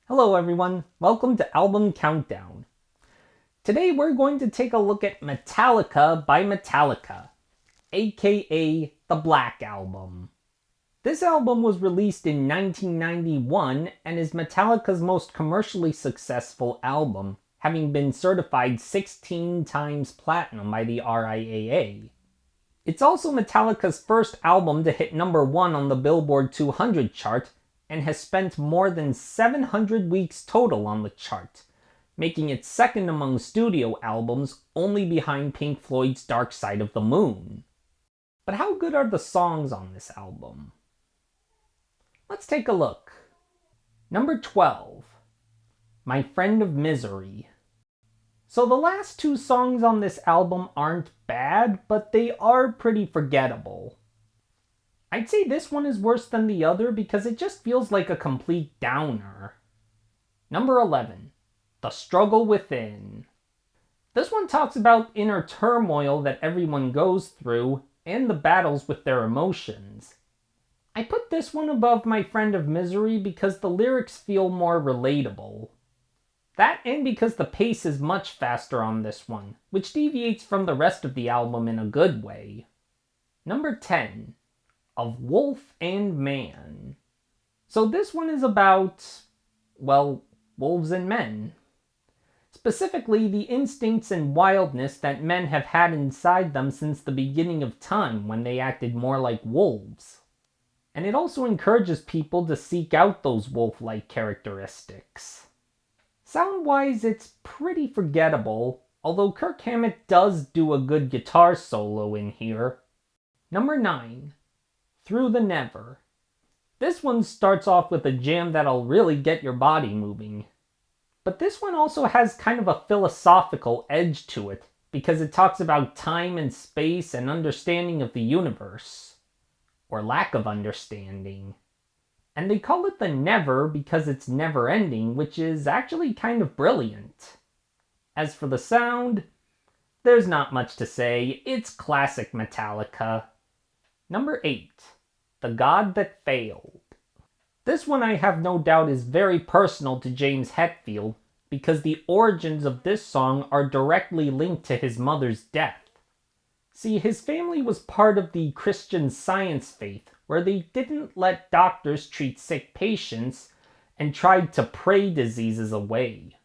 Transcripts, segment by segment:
Hello everyone, welcome to Album Countdown. Today we're going to take a look at Metallica by Metallica, aka the Black Album. This album was released in 1991 and is Metallica's most commercially successful album, having been certified 16 times platinum by the RIAA. It's also Metallica's first album to hit number 1 on the Billboard 200 chart and has spent more than 700 weeks total on the chart, making it second among studio albums, only behind Pink Floyd's Dark Side of the Moon. But how good are the songs on this album? Let's take a look. Number 12, My Friend of Misery. So the last two songs on this album aren't bad, but they are pretty forgettable. I'd say this one is worse than the other because it just feels like a complete downer. Number 11, The Struggle Within. This one talks about inner turmoil that everyone goes through and the battles with their emotions. I put this one above My Friend of Misery because the lyrics feel more relatable. That and because the pace is much faster on this one, which deviates from the rest of the album in a good way. Number 10, Of Wolf and Man. So this one is about, well, wolves and men. Specifically, the instincts and wildness that men have had inside them since the beginning of time when they acted more like wolves. And it also encourages people to seek out those wolf-like characteristics. Sound-wise, it's pretty forgettable, although Kirk Hammett does do a good guitar solo in here. Number 9, Through the Never. This one starts off with a jam that'll really get your body moving. But this one also has kind of a philosophical edge to it, because it talks about time and space and understanding of the universe. Or lack of understanding. And they call it the Never because it's never ending, which is actually kind of brilliant. As for the sound, there's not much to say, it's classic Metallica. Number 8, The God That Failed. This one I have no doubt is very personal to James Hetfield because the origins of this song are directly linked to his mother's death. See, his family was part of the Christian Science faith, where they didn't let doctors treat sick patients and tried to pray diseases away.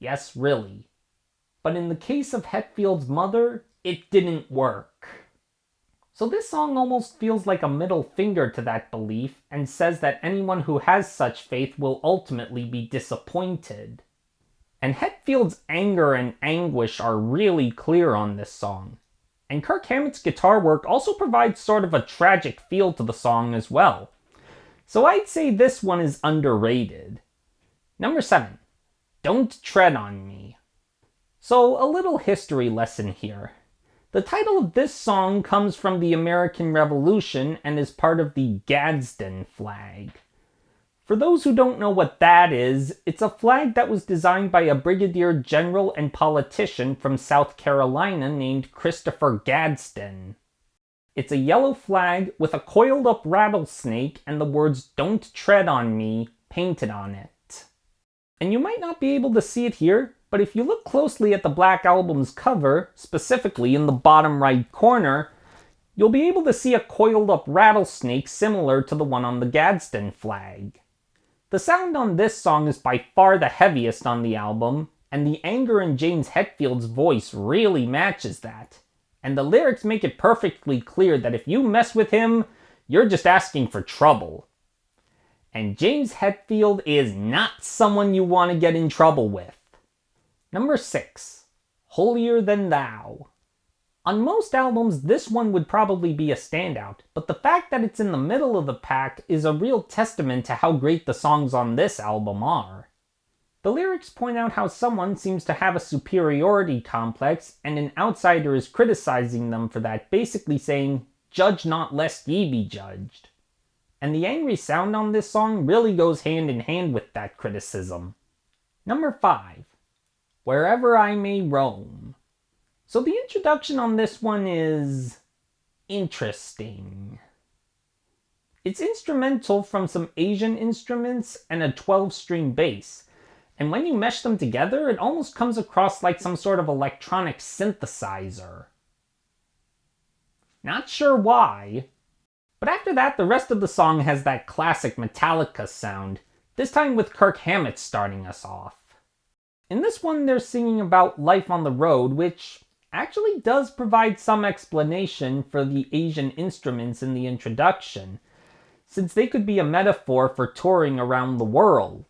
Yes, really. But in the case of Hetfield's mother, it didn't work. So this song almost feels like a middle finger to that belief and says that anyone who has such faith will ultimately be disappointed. And Hetfield's anger and anguish are really clear on this song. And Kirk Hammett's guitar work also provides sort of a tragic feel to the song as well. So I'd say this one is underrated. Number 7, Don't Tread on Me. So a little history lesson here. The title of this song comes from the American Revolution and is part of the Gadsden flag. For those who don't know what that is, it's a flag that was designed by a brigadier general and politician from South Carolina named Christopher Gadsden. It's a yellow flag with a coiled up rattlesnake and the words "Don't Tread on Me" painted on it. And you might not be able to see it here, but if you look closely at the Black Album's cover, specifically in the bottom right corner, you'll be able to see a coiled up rattlesnake similar to the one on the Gadsden flag. The sound on this song is by far the heaviest on the album, and the anger in James Hetfield's voice really matches that. And the lyrics make it perfectly clear that if you mess with him, you're just asking for trouble. And James Hetfield is not someone you want to get in trouble with. Number 6, Holier Than Thou. On most albums, this one would probably be a standout, but the fact that it's in the middle of the pack is a real testament to how great the songs on this album are. The lyrics point out how someone seems to have a superiority complex and an outsider is criticizing them for that, basically saying, "Judge not lest ye be judged." And the angry sound on this song really goes hand in hand with that criticism. Number 5, Wherever I May Roam. So the introduction on this one is interesting. It's instrumental from some Asian instruments and a 12-string bass, and when you mesh them together, it almost comes across like some sort of electronic synthesizer. Not sure why. But after that, the rest of the song has that classic Metallica sound, this time with Kirk Hammett starting us off. In this one, they're singing about life on the road, which actually does provide some explanation for the Asian instruments in the introduction, since they could be a metaphor for touring around the world.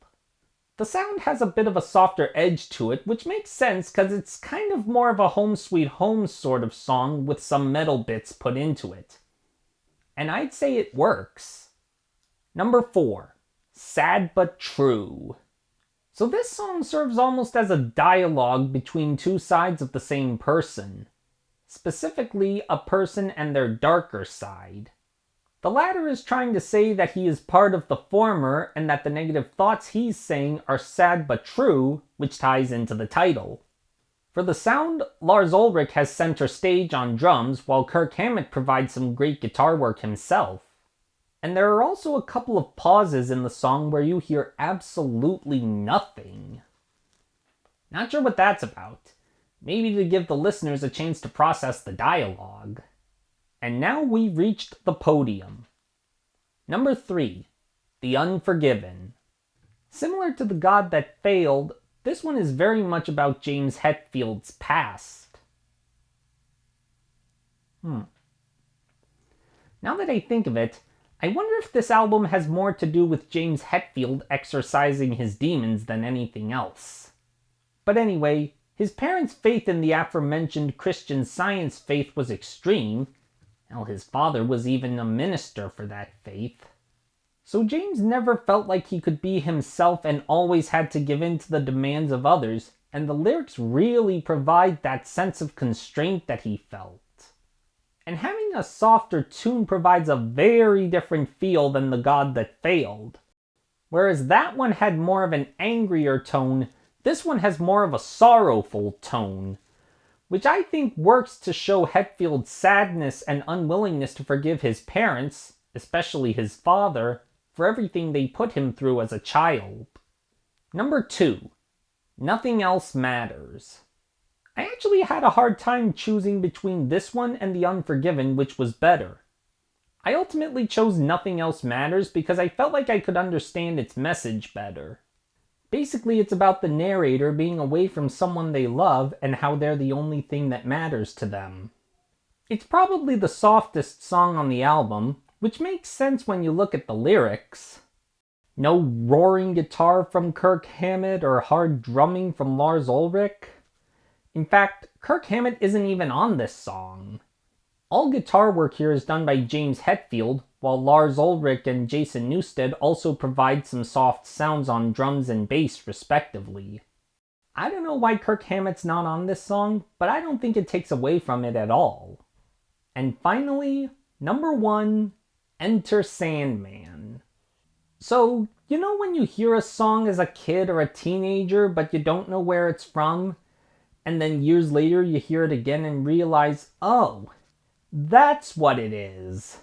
The sound has a bit of a softer edge to it, which makes sense because it's kind of more of a Home Sweet Home sort of song with some metal bits put into it. And I'd say it works. Number 4, Sad But True. So this song serves almost as a dialogue between two sides of the same person, specifically a person and their darker side. The latter is trying to say that he is part of the former and that the negative thoughts he's saying are sad but true, which ties into the title. For the sound, Lars Ulrich has center stage on drums, while Kirk Hammett provides some great guitar work himself. And there are also a couple of pauses in the song where you hear absolutely nothing. Not sure what that's about. Maybe to give the listeners a chance to process the dialogue. And now we've reached the podium. Number 3, The Unforgiven. Similar to The God That Failed, this one is very much about James Hetfield's past. Now that I think of it, I wonder if this album has more to do with James Hetfield exorcising his demons than anything else. But anyway, his parents' faith in the aforementioned Christian Science faith was extreme. Hell, his father was even a minister for that faith. So James never felt like he could be himself and always had to give in to the demands of others, and the lyrics really provide that sense of constraint that he felt. And having a softer tune provides a very different feel than The God That Failed. Whereas that one had more of an angrier tone, this one has more of a sorrowful tone, which I think works to show Hetfield's sadness and unwillingness to forgive his parents, especially his father, for everything they put him through as a child. Number 2, Nothing Else Matters. I actually had a hard time choosing between this one and The Unforgiven, which was better. I ultimately chose Nothing Else Matters because I felt like I could understand its message better. Basically, it's about the narrator being away from someone they love and how they're the only thing that matters to them. It's probably the softest song on the album, which makes sense when you look at the lyrics. No roaring guitar from Kirk Hammett or hard drumming from Lars Ulrich. In fact, Kirk Hammett isn't even on this song. All guitar work here is done by James Hetfield, while Lars Ulrich and Jason Newsted also provide some soft sounds on drums and bass respectively. I don't know why Kirk Hammett's not on this song, but I don't think it takes away from it at all. And finally, number 1, Enter Sandman. So, you know when you hear a song as a kid or a teenager, but you don't know where it's from? And then years later you hear it again and realize, oh, that's what it is.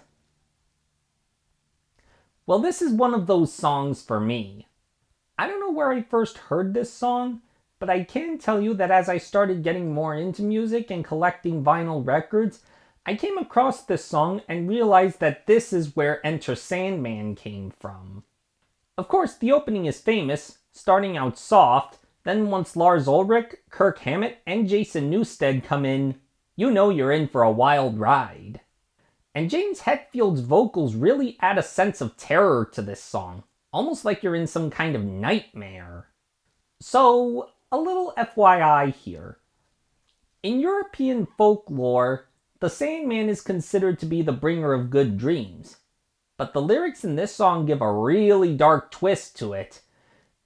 Well, this is one of those songs for me. I don't know where I first heard this song, but I can tell you that as I started getting more into music and collecting vinyl records, I came across this song and realized that this is where Enter Sandman came from. Of course, the opening is famous, starting out soft, then once Lars Ulrich, Kirk Hammett, and Jason Newsted come in, you know you're in for a wild ride. And James Hetfield's vocals really add a sense of terror to this song, almost like you're in some kind of nightmare. So, a little FYI here. In European folklore, the Sandman is considered to be the bringer of good dreams, but the lyrics in this song give a really dark twist to it,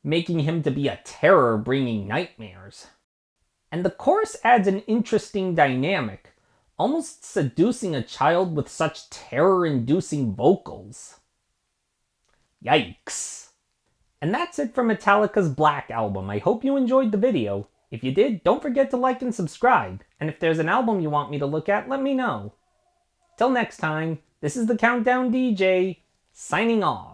making him to be a terror bringing nightmares. And the chorus adds an interesting dynamic, almost seducing a child with such terror-inducing vocals. Yikes. And that's it for Metallica's Black Album. I hope you enjoyed the video. If you did, don't forget to like and subscribe. And if there's an album you want me to look at, let me know. Till next time, this is the Countdown DJ, signing off.